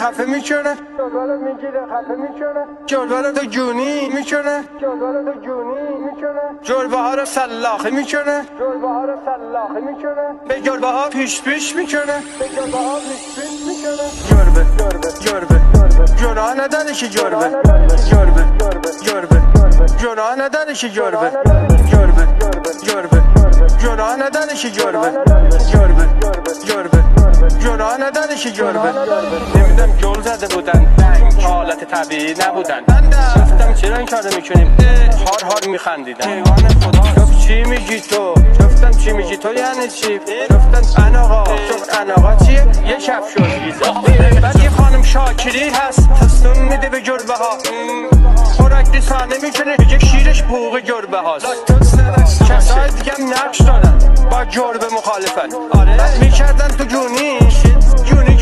خفه میکنه، جلوه میگیره خفه میکنه، جلوه تو جونی میکنه، جلوه تو جونی میکنه، جلوه ها رو سلاخی میکنه، جلوه ها رو سلاخی میکنه، به جلوه ها پیش میکنه، به جلوه ها پیش میکنه. جربه جربه جربه نداره که جربه جربه جربه جربه نداره که جربه جربه جربه جربه نداره که جربه جربه جربه جربه نداره که جربه. نمیدونم جل زده بودن حالت طبیعی نبودن، گفتم چرا این کارو میکنیم، هار میخندیدن. حیوان خدا گفت چی میگی تو، گفتم چی میگی تو یعنی چی، گفتن اناقا، چون اناقا چیه یه شب شد گیزا. بعد یه خانم شاکری هست تستون میده به جربه ها، خوراک رسانه میکنه بگه شیرش بوق جربه هاست. کسای دیگه نقش دادن با جربه مخالفت، بعد میکردن تو جونی جونی